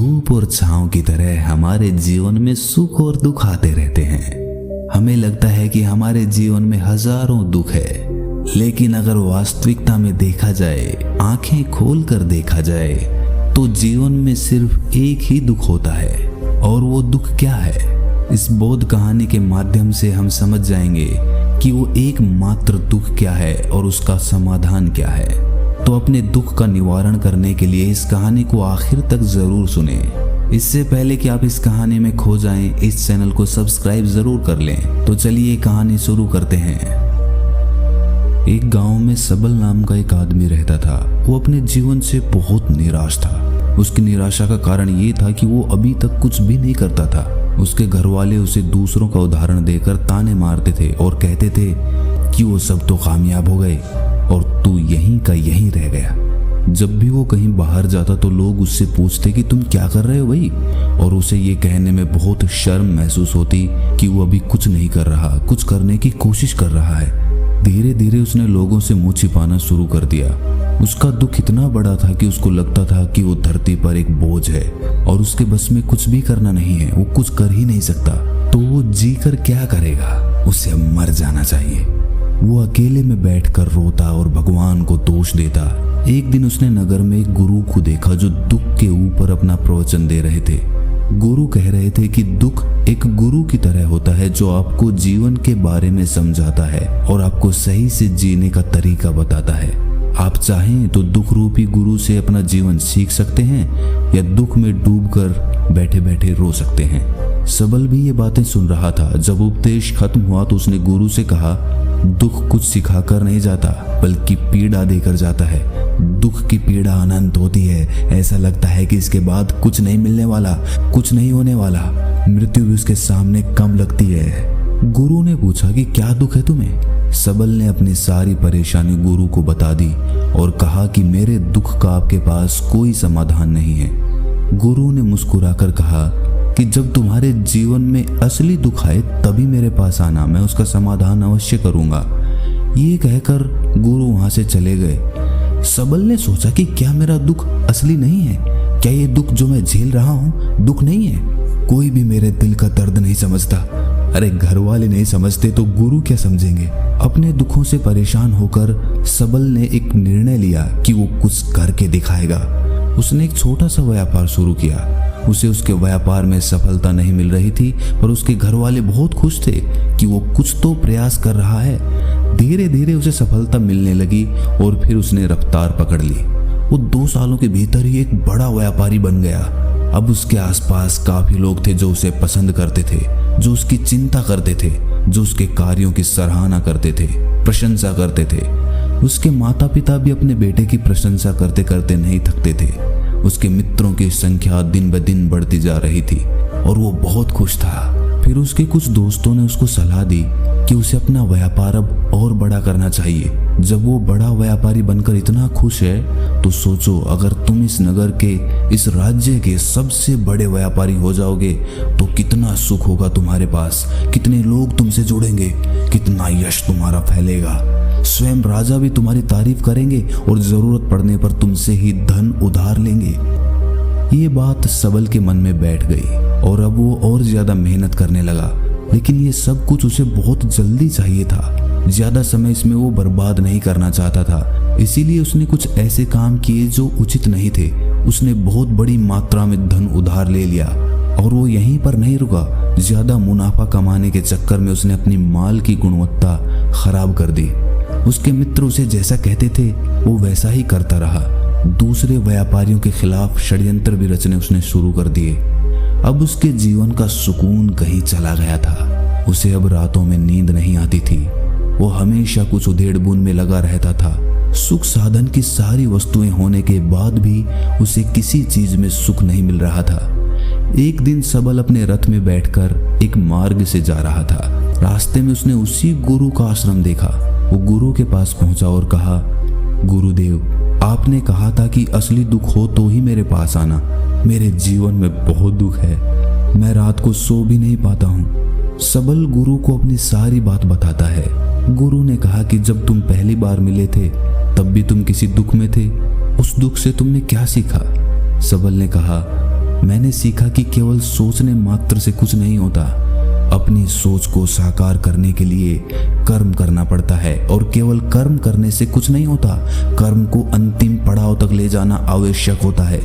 धूप और छांव की तरह हमारे जीवन में सुख और दुख आते रहते हैं। हमें लगता है कि हमारे जीवन में हजारों दुख है, लेकिन अगर वास्तविकता में देखा जाए, आंखें खोलकर देखा जाए, तो जीवन में सिर्फ एक ही दुख होता है। और वो दुख क्या है? इस बोध कहानी के माध्यम से हम समझ जाएंगे कि वो एकमात्र दुख क्या है और उसका समाधान क्या है। तो अपने दुख का निवारण करने के लिए इस कहानी को आखिर तक जरूर सुने। इससे पहले कि आप इस कहानी में खो जाएं, इस चैनल को सब्सक्राइब जरूर कर लें। तो चलिए कहानी शुरू करते हैं। एक गांव में सबल नाम का एक आदमी रहता था। वो अपने जीवन से बहुत निराश था। उसकी निराशा का कारण ये था कि वो अभी तक कुछ भी नहीं करता था। उसके घर वाले उसे दूसरों का उदाहरण देकर ताने मारते थे और कहते थे कि वो सब तो कामयाब हो गए और तू यहीं का यहीं रह गया। जब भी वो कहीं बाहर जाता तो लोग उससे पूछते कि तुम क्या कर रहे हो भाई, और उसे ये कहने में बहुत शर्म महसूस होती कि वो अभी कुछ नहीं कर रहा, कुछ करने की कोशिश कर रहा है। धीरे धीरे उसने लोगों से मुंह छिपाना शुरू कर दिया। उसका दुख इतना बड़ा था कि उसको लगता था कि वो धरती पर एक बोझ है और उसके बस में कुछ भी करना नहीं है, वो कुछ कर ही नहीं सकता। तो वो जी कर क्या करेगा? उसे अब मर जाना चाहिए। वो अकेले में बैठकर रोता और भगवान को दोष देता। एक दिन उसने नगर में एक गुरु को देखा जो दुख के ऊपर अपना प्रवचन दे रहे थे। गुरु कह रहे थे कि दुख एक गुरु की तरह होता है जो आपको जीवन के बारे में समझाता है और आपको सही से जीने का तरीका बताता है। आप चाहें तो दुख रूपी गुरु से अपना जीवन सीख सकते हैं या दुख में डूबकर बैठे बैठे रो सकते हैं। सबल भी ये बातें सुन रहा था। जब उपदेश खत्म हुआ तो उसने गुरु से कहा, दुख कुछ सिखाकर नहीं जाता बल्कि पीड़ा देकर जाता है। दुख की पीड़ा अनंत होती है। ऐसा लगता है कि इसके बाद कुछ नहीं मिलने वाला, कुछ नहीं होने वाला। मृत्यु भी उसके सामने कम लगती है। गुरु ने पूछा कि क्या दुख है तुम्हें? सबल ने अपनी सारी परेशानी गुरु को बता दी और कहा कि मेरे दुख का आपके पास कोई समाधान नहीं है। गुरु ने मुस्कुराकर कहा कि जब तुम्हारे जीवन में असली दुख आए तभी मेरे पास आना, मैं उसका समाधान अवश्य करूंगा। ये कहकर गुरु वहां से चले गए। सबल ने सोचा कि क्या मेरा दुख असली नहीं है? क्या ये दुख जो मैं झेल रहा हूँ दुख नहीं है? कोई भी मेरे दिल का दर्द नहीं समझता। अरे घर वाले नहीं समझते तो गुरु क्या समझेंगे? अपने दुखों से परेशान होकर सबल ने एक निर्णय लिया कि वो कुछ करके दिखाएगा। उसने एक छोटा सा व्यापार शुरू किया। उसे उसके व्यापार में सफलता नहीं मिल रही थी, पर उसके घर वाले बहुत खुश थे कि वो कुछ तो प्रयास कर रहा है। धीरे धीरे उसे सफलता मिलने लगी और फिर उसने रफ्तार पकड़ ली। वो 2 सालों के भीतर ही एक बड़ा व्यापारी बन गया। अब उसके आसपास काफी लोग थे जो उसे पसंद करते थे, जो उसकी चिंता करते थे, जो उसके कार्यों की सराहना करते थे, प्रशंसा करते थे। उसके माता पिता भी अपने बेटे की प्रशंसा करते करते नहीं थकते थे। उसके मित्रों की संख्या दिन ब दिन बढ़ती जा रही थी और वो बहुत खुश था। फिर उसके कुछ दोस्तों ने उसको सलाह दी कि उसे अपना व्यापार अब और बड़ा करना चाहिए। जब वो बड़ा व्यापारी बनकर इतना खुश है तो सोचो, अगर तुम इस नगर के, इस राज्य के सबसे बड़े व्यापारी हो जाओगे तो कितना सुख होगा तुम्हारे पास, कितने लोग तुमसे जुड़ेंगे, कितना यश तुम्हारा फैलेगा। स्वयं राजा भी तुम्हारी तारीफ करेंगे और जरूरत पड़ने पर तुमसे ही धन उधार लेंगे। ये बात सबल के मन में बैठ गई और अब वो और ज्यादा मेहनत करने लगा। लेकिन ये सब कुछ उसे बहुत जल्दी चाहिए था। ज्यादा समय इसमें वो बर्बाद नहीं करना चाहता था। इसीलिए उसने कुछ ऐसे काम किए जो उचित नहीं थे। उसने बहुत बड़ी मात्रा में धन उधार ले लिया और वो यहीं पर नहीं रुका। ज्यादा मुनाफा कमाने के चक्कर में उसने अपनी माल की गुणवत्ता खराब कर दी। उसके मित्र उसे जैसा कहते थे वो वैसा ही करता रहा। दूसरे व्यापारियों के खिलाफ षड्यंत्र भी रचने उसने शुरू कर दिए। अब उसके जीवन का सुकून कहीं चला गया था। उसे अब रातों में नींद नहीं आती थी। वो हमेशा कुछ उधेड़-बुन में लगा रहता था। सुख साधन की सारी वस्तुएं होने के बाद भी उसे किसी चीज में सुख नहीं मिल रहा था। एक दिन सबल अपने रथ में बैठकर एक मार्ग से जा रहा था। रास्ते में उसने उसी गुरु का आश्रम देखा। वो गुरु के पास पहुंचा और कहा, गुरुदेव, आपने कहा था कि असली दुख हो तो ही मेरे पास आना। मेरे जीवन में बहुत दुख है, मैं रात को सो भी नहीं पाता हूँ। सबल गुरु को अपनी सारी बात बताता है। गुरु ने कहा कि जब तुम पहली बार मिले थे तब भी तुम किसी दुख में थे। उस दुख से तुमने क्या सीखा? सबल ने कहा, मैंने सीखा कि केवल सोचने मात्र से कुछ नहीं होता। अपनी सोच को साकार करने के लिए कर्म करना पड़ता है, और केवल कर्म करने से कुछ नहीं होता। कर्म को अंतिम पड़ाव तक ले जाना आवश्यक होता है।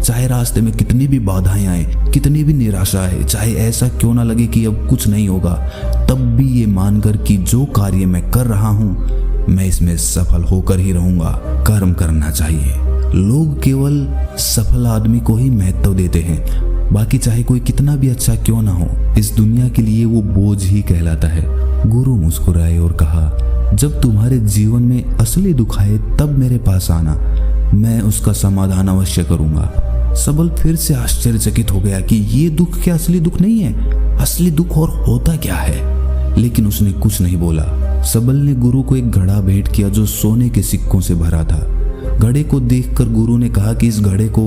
चाहे रास्ते में कितनी भी बाधाएं आए, कितनी भी निराशा आए, चाहे ऐसा क्यों ना लगे कि अब कुछ नहीं होगा, तब भी ये मानकर कि जो कार्य मैं कर रहा हूँ मैं इसमें सफल होकर ही रहूंगा, कर्म करना चाहिए। लोग केवल सफल आदमी को ही महत्व देते हैं, बाकी चाहे कोई कितना भी अच्छा क्यों ना हो, इस दुनिया के लिए वो बोझ ही कहलाता है। गुरु मुस्कुराए और कहा, जब तुम्हारे जीवन में असली दुख आए तब मेरे पास आना, मैं उसका समाधान अवश्य करूंगा। सबल फिर से आश्चर्यचकित हो गया कि ये दुख क्या असली दुख नहीं है? असली दुख और होता क्या है? लेकिन उसने कुछ नहीं बोला। सबल ने गुरु को एक घड़ा भेंट किया जो सोने के सिक्कों से भरा था। घड़े को देखकर गुरु ने कहा कि इस घड़े को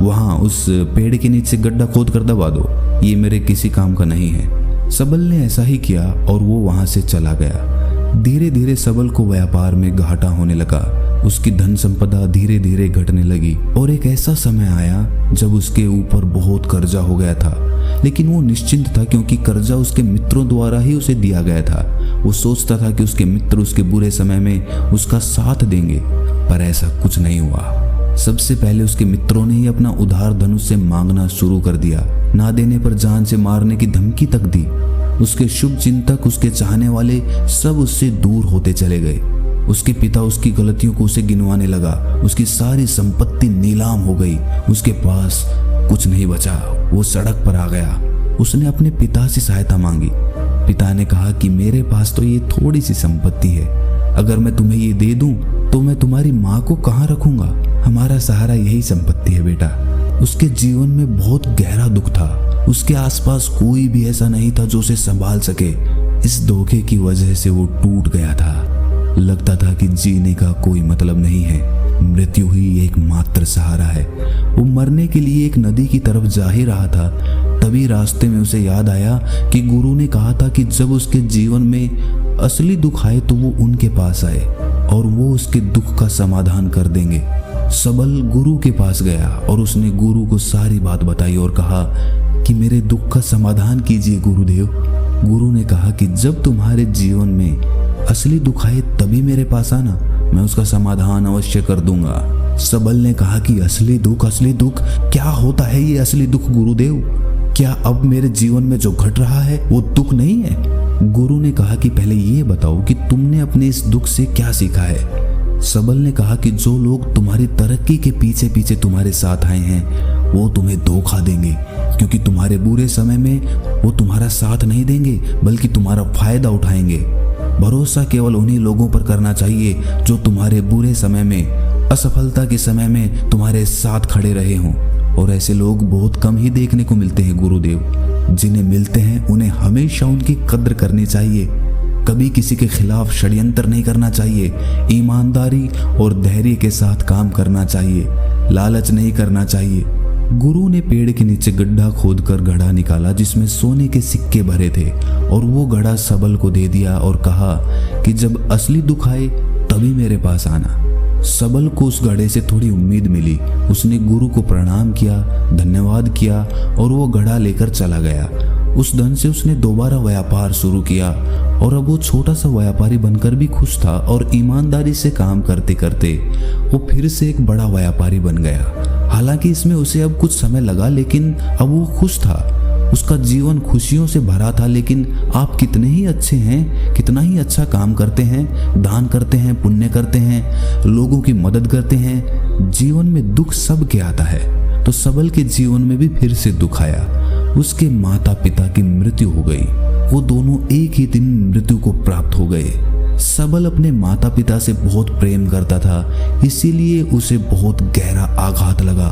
वहां उस पेड़ के नीचे गड्ढा खोद कर दबा दो, ये मेरे किसी काम का नहीं है। सबल ने ऐसा ही किया और वो वहां से चला गया। धीरे धीरे सबल को व्यापार में घाटा होने लगा। उसकी धन संपदा धीरे धीरे घटने लगी और एक ऐसा समय आया जब उसके ऊपर बहुत कर्जा हो गया था। लेकिन वो निश्चिंत था, क्योंकि कर्जा उसके मित्रों द्वारा ही उसे दिया गया था। वो सोचता था कि उसके मित्र उसके बुरे समय में उसका साथ देंगे, पर ऐसा कुछ नहीं हुआ। सबसे पहले उसके मित्रों ने ही अपना उधार धन उससे मांगना शुरू कर दिया। ना देने पर जान से मारने की धमकी तक दी। उसके शुभ चिंतक, उसके चाहने वाले सब उससे दूर होते चले गए। उसके पिता उसकी गलतियों को उसे गिनवाने लगा। उसकी सारी संपत्ति नीलाम हो गई। उसके पास कुछ नहीं बचा। वो सड़क पर आ गया। उसने अपने पिता से सहायता मांगी। पिता ने कहा कि मेरे पास तो ये थोड़ी सी संपत्ति है, अगर मैं तुम्हें ये दे दूं तो मैं तुम्हारी माँ को कहाँ रखूंगा? हमारा सहारा यही संपत्ति है बेटा। उसके जीवन में बहुत गहरा दुख था। उसके आसपास कोई भी ऐसा नहीं था जो उसे संभाल सके। इस धोखे की वजह से वो टूट गया था। लगता था कि जीने का कोई मतलब नहीं है, मृत्यु ही एकमात्र सहारा है। वो मरने के लिए एक नदी की तरफ जा ही रहा था, तभी रास्ते में उसे याद आया कि गुरु ने कहा था कि जब उसके जीवन में असली दुख आए तो वो उनके पास आए और वो उसके दुख का समाधान कर देंगे। सबल गुरु के पास गया और उसने गुरु को सारी बात बताई और कहा कि मेरे दुख का समाधान कीजिए गुरुदेव। गुरु ने कहा कि जब तुम्हारे जीवन में असली दुख आए तभी मेरे पास आना, मैं उसका समाधान अवश्य कर दूंगा। सबल ने कहा कि असली दुख क्या होता है ये असली दुख गुरुदेव? क्या अब मेरे जीवन में जो घट रहा है वो दुख नहीं है? गुरु ने कहा कि पहले ये बताओ कि तुमने अपने इस दुख से क्या सीखा है। सबल ने कहा कि जो लोग तुम्हारी तरक्की के पीछे पीछे तुम्हारे साथ आए हैं वो तुम्हें धोखा देंगे, क्योंकि तुम्हारे बुरे समय में वो तुम्हारा साथ नहीं देंगे बल्कि तुम्हारा फायदा उठाएंगे। भरोसा केवल उन्हीं लोगों पर करना चाहिए जो तुम्हारे बुरे समय में, असफलता के समय में तुम्हारे साथ खड़े रहे हों। और ऐसे लोग बहुत कम ही देखने को मिलते हैं गुरुदेव। जिन्हें मिलते हैं उन्हें हमेशा उनकी कद्र करनी चाहिए। कभी किसी के खिलाफ षड्यंत्र नहीं करना चाहिए। ईमानदारी और धैर्य के साथ काम करना चाहिए। लालच नहीं करना चाहिए। गुरु ने पेड़ के नीचे गड्ढा खोदकर घड़ा निकाला जिसमें सोने के सिक्के भरे थे और वो घड़ा सबल को दे दिया और कहा कि जब असली दुख आए तभी मेरे पास आना। सबल को उस घड़े से थोड़ी उम्मीद मिली। उसने गुरु को प्रणाम किया, धन्यवाद किया और वो घड़ा लेकर चला गया। उस धन से उसने दोबारा व्यापार शुरू किया और अब वो छोटा सा व्यापारी बनकर भी खुश था और ईमानदारी से काम करते करते वो फिर से एक बड़ा व्यापारी बन गया। हालांकि इसमें उसे अब कुछ समय लगा, लेकिन अब वो खुश था। उसका जीवन खुशियों से भरा था। लेकिन आप कितने ही अच्छे हैं, कितना ही अच्छा काम करते हैं, दान करते हैं, पुण्य करते हैं, लोगों की मदद करते हैं, जीवन में दुख सबके आता है। तो सबल के जीवन में भी फिर से दुख आया। उसके माता पिता की मृत्यु हो गई। वो दोनों एक ही दिन मृत्यु को प्राप्त हो गए। सबल अपने माता पिता से बहुत प्रेम करता था, इसीलिए उसे बहुत गहरा आघात लगा।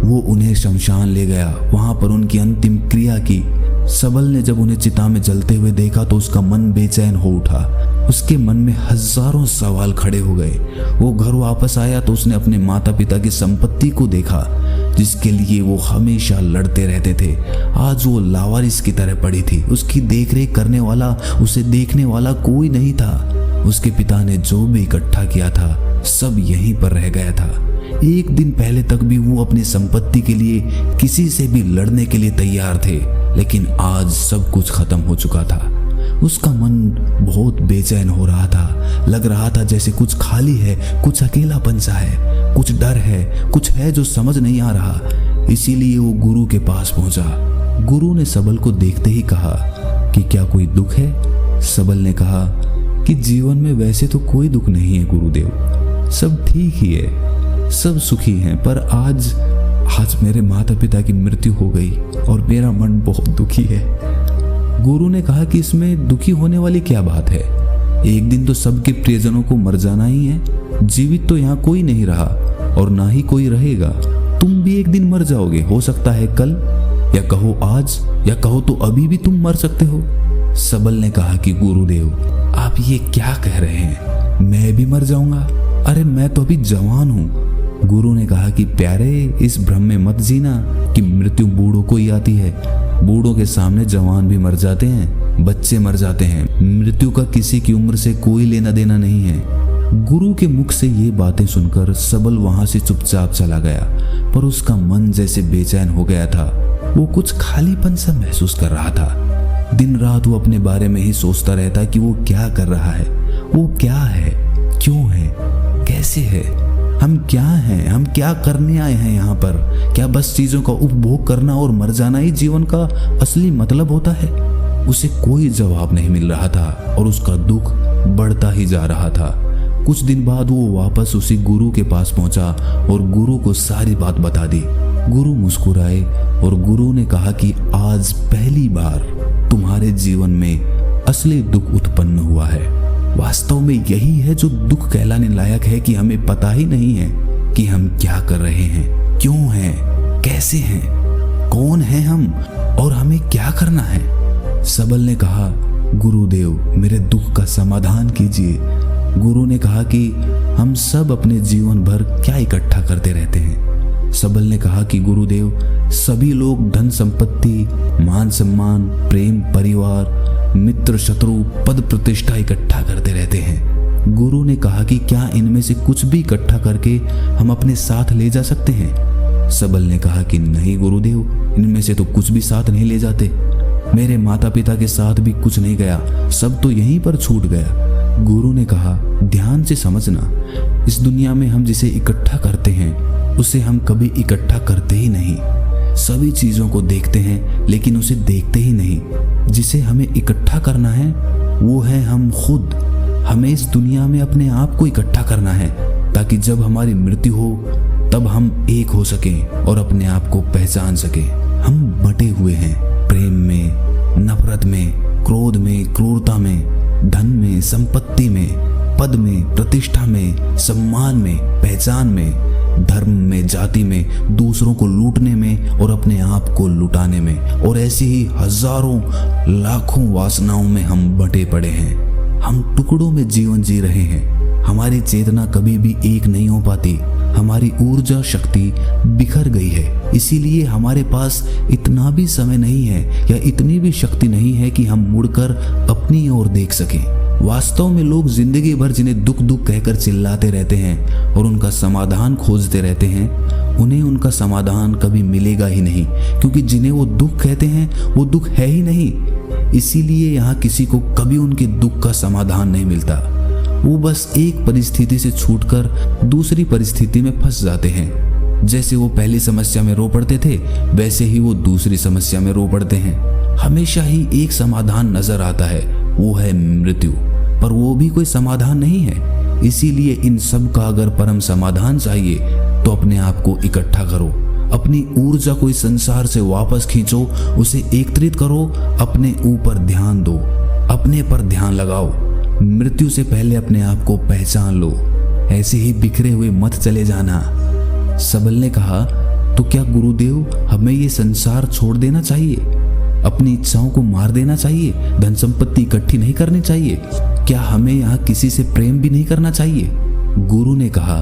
वो उन्हें शमशान ले गया, वहां पर उनकी अंतिम क्रिया की। सबल ने जब उन्हें चिता में जलते हुए देखा तो उसका मन बेचैन हो उठा। उसके मन में हजारों सवाल खड़े हो गए। वो घर वापस आया तो उसने अपने माता पिता की संपत्ति को देखा जिसके लिए वो हमेशा लड़ते रहते थे। आज वो लावारिस की तरह पड़ी थी। उसकी देखरेख करने वाला, उसे देखने वाला कोई नहीं था। उसके पिता ने जो भी इकट्ठा किया था सब यहीं पर रह गया था। एक दिन पहले तक भी वो अपनी संपत्ति के लिए किसी से भी लड़ने के लिए तैयार थे, लेकिन आज सब कुछ खत्म हो चुका था। उसका मन बहुत बेचैन हो रहा था। लग रहा था जैसे कुछ खाली है, कुछ अकेलापन सा है, कुछ डर है, कुछ है जो समझ नहीं आ रहा। इसीलिए वो गुरु के पास पहुंचा। गुरु ने सबल को देखते ही कहा कि क्या कोई दुख है? सबल ने कहा कि जीवन में वैसे तो कोई दुख नहीं है गुरुदेव, सब ठीक ही है, सब सुखी हैं, पर आज मेरे माता पिता की मृत्यु हो गई और मेरा मन बहुत दुखी है। गुरु ने कहा कि इसमें दुखी होने वाली क्या बात है? एक दिन तो सबके प्रियजनों को मर जाना ही है। जीवित तो यहाँ कोई नहीं रहा और ना ही कोई रहेगा। तुम भी एक दिन मर जाओगे, हो सकता है कल, या कहो आज, या कहो तो अभी भी तुम मर सकते हो। सबल ने कहा कि गुरुदेव आप ये क्या कह रहे हैं? मैं भी मर जाऊंगा? अरे मैं तो अभी जवान हूँ। गुरु ने कहा कि प्यारे, इस भ्रम में मत जीना कि मृत्यु बूढ़ों को ही आती है। बूढ़ों के सामने जवान भी मर जाते हैं, बच्चे मर जाते हैं। मृत्यु का किसी की उम्र से कोई लेना देना नहीं है। गुरु के मुख से ये बातें सुनकर सबल वहां से चुपचाप चला गया, पर उसका मन जैसे बेचैन हो गया था। वो कुछ खालीपन सा महसूस कर रहा था। दिन रात वो अपने बारे में ही सोचता रहता कि वो क्या कर रहा है, वो क्या है, क्यों है, कैसे है, हम क्या हैं, हम क्या करने आए हैं यहाँ पर? क्या बस चीजों का उपभोग करना और मर जाना ही जीवन का असली मतलब होता है? उसे कोई जवाब नहीं मिल रहा था और उसका दुख बढ़ता ही जा रहा था। कुछ दिन बाद वो वापस उसी गुरु के पास पहुंचा और गुरु को सारी बात बता दी। गुरु मुस्कुराए और गुरु ने कहा कि आज पहली बार तुम्हारे जीवन में असली दुख उत्पन्न हुआ है। वास्तव में यही है जो दुख कहलाने लायक है कि हमें पता ही नहीं है कि हम क्या कर रहे हैं, क्यों हैं, कैसे हैं, कौन हैं हम और हमें क्या करना है। सबल ने कहा गुरुदेव मेरे दुख का समाधान कीजिए। गुरु ने कहा कि हम सब अपने जीवन भर क्या इकट्ठा करते रहते हैं। सबल ने कहा कि गुरुदेव सभी लोग धन संपत्ति, मान सम्मान, प्रेम, परिवार, मित्र, शत्रु, पद प्रतिष्ठा इकट्ठा करते रहते हैं। गुरु ने कहा कि क्या इनमें से कुछ भी इकट्ठा करके हम अपने साथ ले जा सकते हैं? सबल ने कहा कि नहीं गुरुदेव, इनमें से तो कुछ भी साथ नहीं ले जाते। मेरे माता पिता के साथ भी कुछ नहीं गया, सब तो यहीं पर छूट गया। गुरु ने कहा ध्यान से समझना, इस दुनिया में हम जिसे इकट्ठा करते हैं उसे हम कभी इकट्ठा करते ही नहीं। सभी चीजों को देखते हैं लेकिन उसे देखते ही नहीं। जिसे हमें इकट्ठा करना है वो है हम खुद। हमें इस दुनिया में अपने आप को इकट्ठा करना है ताकि जब हमारी मृत्यु हो तब हम एक हो सकें और अपने आप को पहचान सकें। हम बटे हुए हैं प्रेम में, नफरत में, क्रोध में, क्रूरता में, धन में, संपत्ति में, पद में, प्रतिष्ठा में, सम्मान में, पहचान में, धर्म में, जाति में, दूसरों को लूटने में और अपने आप को लुटाने में, और ऐसी ही हजारों लाखों वासनाओं में हम बटे पड़े हैं। हम टुकड़ों में जीवन जी रहे हैं। हमारी चेतना कभी भी एक नहीं हो पाती। हमारी ऊर्जा शक्ति बिखर गई है। इसीलिए हमारे पास इतना भी समय नहीं है या इतनी भी शक्ति नहीं है कि हम मुड़कर अपनी ओर देख सकें। वास्तव में लोग जिंदगी भर जिन्हें दुख दुख कहकर चिल्लाते रहते हैं और उनका समाधान खोजते रहते हैं, उन्हें उनका समाधान कभी मिलेगा ही नहीं, क्योंकि जिन्हें वो दुख कहते हैं वो दुख है ही नहीं। इसीलिए यहाँ किसी को कभी उनके दुख का समाधान नहीं मिलता। वो बस एक परिस्थिति से छूटकर दूसरी परिस्थिति में फंस जाते हैं। जैसे वो पहली समस्या में रो पड़ते थे वैसे ही वो दूसरी समस्या में रो पड़ते हैं। हमेशा ही एक समाधान नजर आता है, वो है मृत्यु, पर वो भी कोई समाधान नहीं है। इसीलिए इन सब का अगर परम समाधान चाहिए तो अपने आप को इकट्ठा करो, अपनी ऊर्जा को इस संसार से वापस खींचो, उसे एकत्रित करो, अपने ऊपर ध्यान दो, अपने पर ध्यान लगाओ। मृत्यु से पहले अपने आप को पहचान लो, ऐसे ही बिखरे हुए मत चले जाना। सबल ने कहा तो क्या गुरुदेव हमें ये संसार छोड़ देना चाहिए? अपनी इच्छाओं को मार देना चाहिए? धन संपत्ति इकट्ठी नहीं करनी चाहिए? क्या हमें यहाँ किसी से प्रेम भी नहीं करना चाहिए? गुरु ने कहा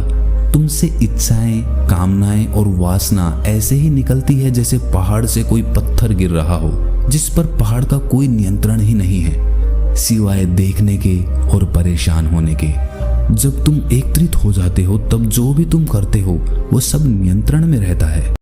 तुमसे इच्छाएं, कामनाएं और वासना ऐसे ही निकलती है जैसे पहाड़ से कोई पत्थर गिर रहा हो, जिस पर पहाड़ का कोई नियंत्रण ही नहीं है सिवाय देखने के और परेशान होने के। जब तुम एकत्रित हो जाते हो तब जो भी तुम करते हो वो सब नियंत्रण में रहता है।